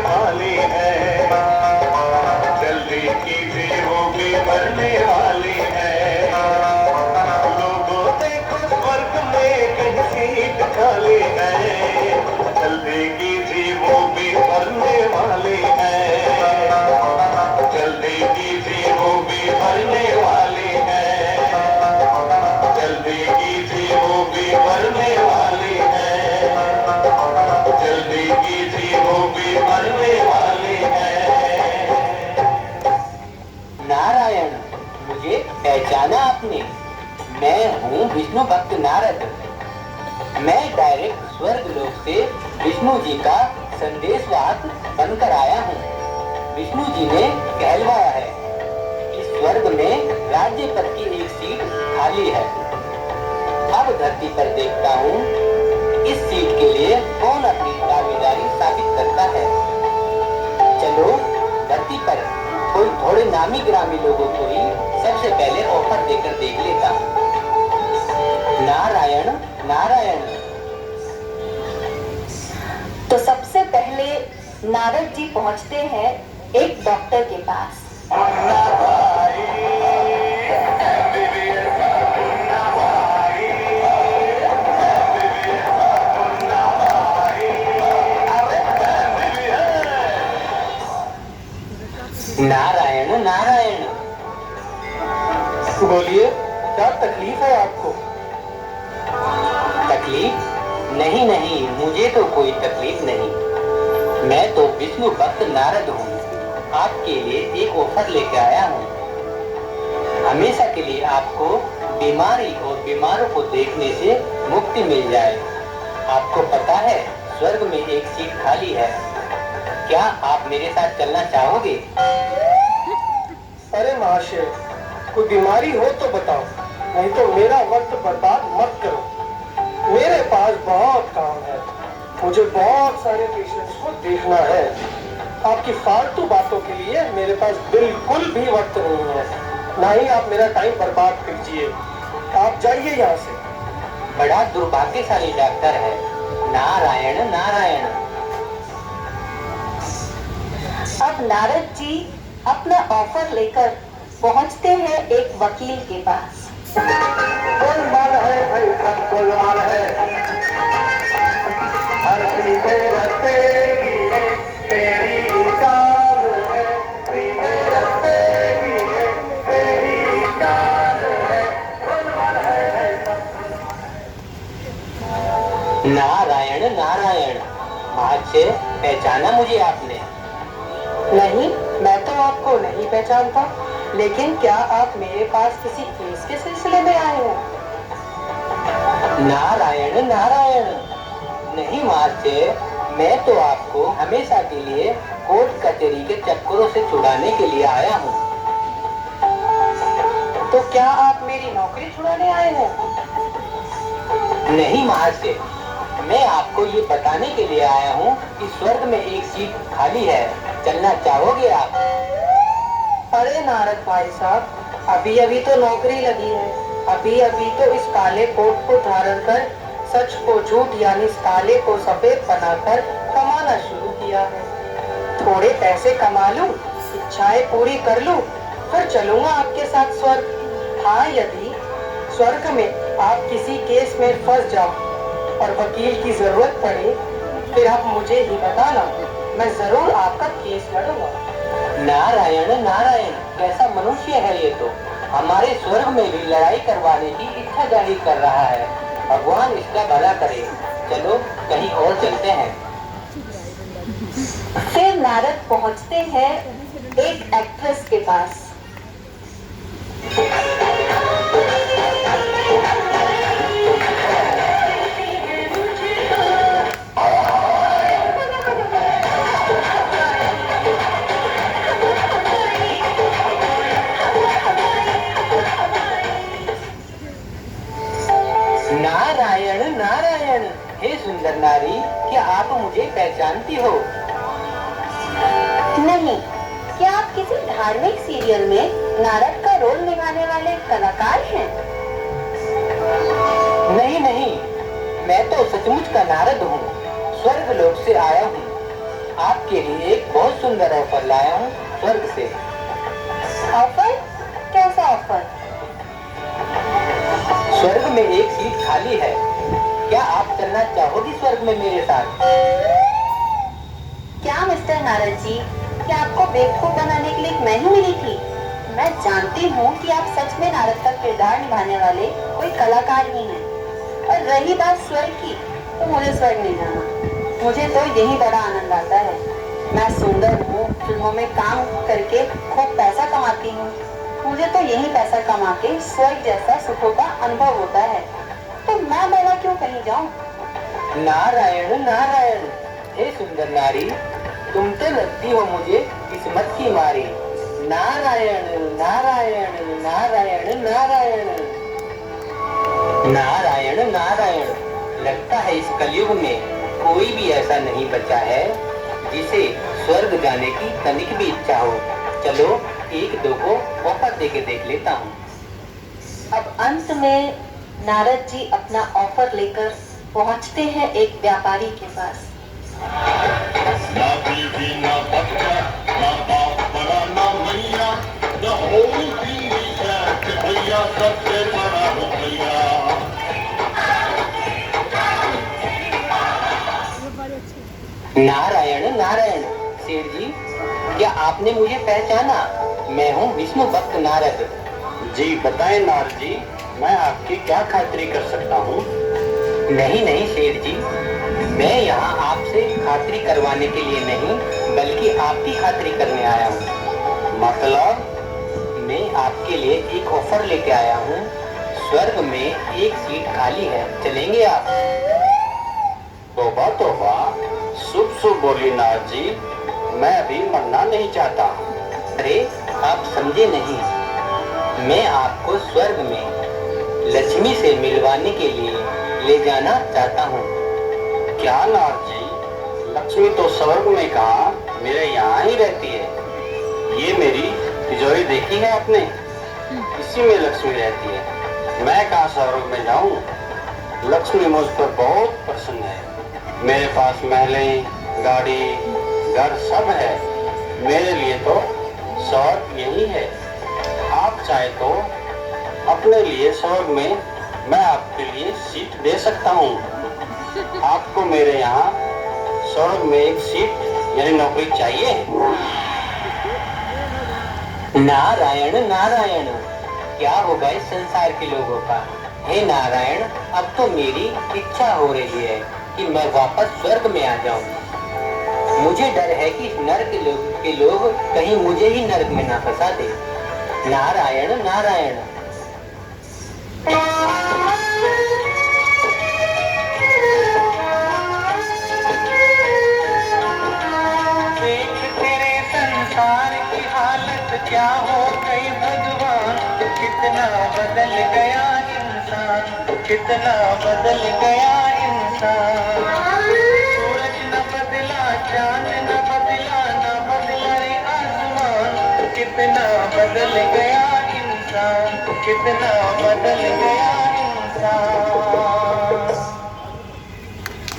वाली है, जल्दी कीजिए वो भी मरने वाली है। लोगों देखो स्वर्ग में कहीं सीट खाली है, जल्दी कीजिए वो भी मरने वाली है, जल्दी कीजिए वो भी मरने वाली है, जल्दी कीजिए वो भी मरने वाली है, जल्दी कीजिए वो भी मरने वाली है। नारायण, मुझे पहचाना आपने? मैं हूँ विष्णु भक्त नारद। मैं डायरेक्ट स्वर्ग लोक से विष्णु जी का संदेशवाहक बनकर आया हूँ। विष्णु जी ने कहलवाया है कि स्वर्ग में राज्य पद की एक सीट खाली है। अब धरती पर देखता हूँ इस सीट के लिए कौन अपनी दावेदारी साबित करता है। चलो धरती पर कोई थोड़े नामी ग्रामी लोगों को ही सबसे पहले ऑफर देकर देख लेता हूँ। नारायण नारायण। तो सबसे पहले नारद जी पहुंचते हैं एक डॉक्टर के पास। नारायण नारायण। बोलिए, क्या तकलीफ है आपको? तकलीफ? नहीं नहीं, मुझे तो कोई तकलीफ नहीं। मैं तो विष्णु भक्त नारद हूँ। आपके लिए एक ऑफर लेके आया हूँ। हमेशा के लिए आपको बीमारी और बीमारों को देखने से मुक्ति मिल जाए। आपको पता है स्वर्ग में एक सीट खाली है। क्या आप मेरे साथ चलना चाहोगे? अरे महाशय, कोई बीमारी हो तो बताओ, नहीं तो मेरा वक्त बर्बाद मत करो। मेरे पास बहुत काम है, मुझे बहुत सारे पेशेंट्स को देखना है। आपकी फालतू बातों के लिए मेरे पास बिल्कुल भी वक्त नहीं है। ना ही आप मेरा टाइम बर्बाद कीजिए। आप जाइए यहाँ से। बड़ा दुर्भाग्यशाली डॉक्टर है। नारायण नारायण। अब नारद जी अपना ऑफर लेकर पहुंचते हैं एक वकील के पास। गोलमाल है भाई, सब गोलमाल है, हर सीधे रास्ते की है तेरी चाल है, सीधे रास्ते की है तेरी चाल है, गोलमाल है भाई सब। नारायण नारायण। महाशय, पहचाना मुझे आपने? नहीं, मैं तो आपको नहीं पहचानता। लेकिन क्या आप मेरे पास किसी केस के सिलसिले में आए हैं? नारायण नारायण। नहीं महाशय, मैं तो आपको हमेशा के लिए कोर्ट कचहरी के चक्करों से छुड़ाने के लिए आया हूँ। तो क्या आप मेरी नौकरी छुड़ाने आए हैं? नहीं महाशय, मैं आपको ये बताने के लिए आया हूँ कि स्वर्ग में एक सीट खाली है। चलना चाहोगे आप? अरे नारद भाई साहब, अभी अभी तो नौकरी लगी है। अभी अभी तो इस काले कोट को धारण कर सच को झूठ यानी इस काले को सफेद बनाकर कमाना शुरू किया है। थोड़े पैसे कमा लूं, इच्छाएं पूरी कर लूं, फिर चलूंगा आपके साथ स्वर्ग। हाँ, यदि स्वर्ग में आप किसी केस में फंस जाओ और वकील की जरूरत पड़े, फिर आप मुझे ही बताना, मैं जरूर आपका केस लड़ूंगा। नारायण नारायण, कैसा मनुष्य है ये तो। हमारे स्वर्ग में भी लड़ाई करवाने की इच्छा जाहिर कर रहा है। भगवान इसका भला करे। चलो कहीं और चलते हैं। फिर नारद पहुंचते हैं एक एक्ट्रेस के पास। नारायण नारायण। हे सुंदर नारी, क्या आप मुझे पहचानती हो? नहीं, क्या आप किसी धार्मिक सीरियल में नारद का रोल निभाने वाले कलाकार हैं? नहीं नहीं, मैं तो सचमुच का नारद हूँ। स्वर्ग लोक से आया हूँ। आपके लिए एक बहुत सुंदर ऑफर लाया हूँ स्वर्ग से। ऑफर? कैसा ऑफर? स्वर्ग में एक सीट खाली है, क्या आप चलना चाहोगी स्वर्ग में मेरे साथ? क्या मिस्टर नारद जी, क्या आपको बेवकूफ बनाने के लिए एक मैनू मिली थी? मैं जानती हूँ कि आप सच में नारद का किरदार निभाने वाले कोई कलाकार ही हैं। और रही बात स्वर्ग की, तो मुझे स्वर्ग नहीं जाना। मुझे तो यही बड़ा आनंद आता है। मैं सुंदर हूँ, फिल्मों में काम करके खूब पैसा कमाती हूँ। मुझे तो यही पैसा कमा के स्वर्ग जैसा सुखों का अनुभव होता है। तो मैं भला क्यों कहीं जाऊँ? नारायण नारायण, हे सुंदर नारी, तुम तो लगती हो मुझे किस्मत की मारी। नारायण नारायण नारायण नारायण नारायण नारायण। लगता है इस कलयुग में कोई भी ऐसा नहीं बचा है जिसे स्वर्ग जाने की तनिक भी इच्छा हो। चलो एक दो को ऑफर देके देख लेता हूँ। अब अंत में नारद जी अपना ऑफर लेकर पहुंचते हैं एक व्यापारी के पास। ना बीवी ना बच्चा ना बाप बड़ा ना मैया, the whole thing is that भैया सबसे बड़ा हो भैया। नारायण नारायण। सेठ जी, क्या आपने मुझे पहचाना? मैं हूँ विष्णु भक्त नारद। जी बताएं नारद जी, मैं आपकी क्या खातिरी कर सकता हूँ? नहीं नहीं सेठ जी, मैं यहाँ आपसे खातिरी करवाने के लिए नहीं बल्कि आपकी खातिरी करने आया हूँ। मतलब? मैं आपके लिए एक ऑफर लेके आया हूँ। स्वर्ग में एक सीट खाली है, चलेंगे आप? तोबा तोबा, शुभ शुभ बोली नारद जी, मैं अभी मरना नहीं चाहता। अरे आप समझे नहीं, मैं आपको स्वर्ग में लक्ष्मी से मिलवाने के लिए ले जाना चाहता हूँ। क्या नारद जी, लक्ष्मी तो स्वर्ग में कहा, मेरे यहाँ ही रहती है। ये मेरी तिजोरी देखी है आपने? इसी में लक्ष्मी रहती है। मैं कहाँ स्वर्ग में जाऊँ? लक्ष्मी मुझ पर बहुत प्रसन्न है। मेरे पास महलें, गाड़ी, घर सब है। मेरे लिए तो स्वर्ग यही है। आप चाहे तो अपने लिए स्वर्ग में मैं आपके लिए सीट दे सकता हूँ। आपको मेरे यहाँ स्वर्ग में एक सीट यानी नौकरी चाहिए? नारायण नारायण, क्या होगा इस संसार के लोगों का। हे नारायण, अब तो मेरी इच्छा हो रही है कि मैं वापस स्वर्ग में आ जाऊं। मुझे डर है कि इस नर्क के लोग कहीं मुझे ही नर्क में ना फंसा दे। नारायण नारायण। देख तेरे संसार की हालत क्या हो गई भगवान, कितना बदल गया इंसान, कितना बदल गया इंसान। सूरज न बदला, चांद न बदला, न बदला रे आसमान, कितना बदल गया इंसान, कितना बदल गया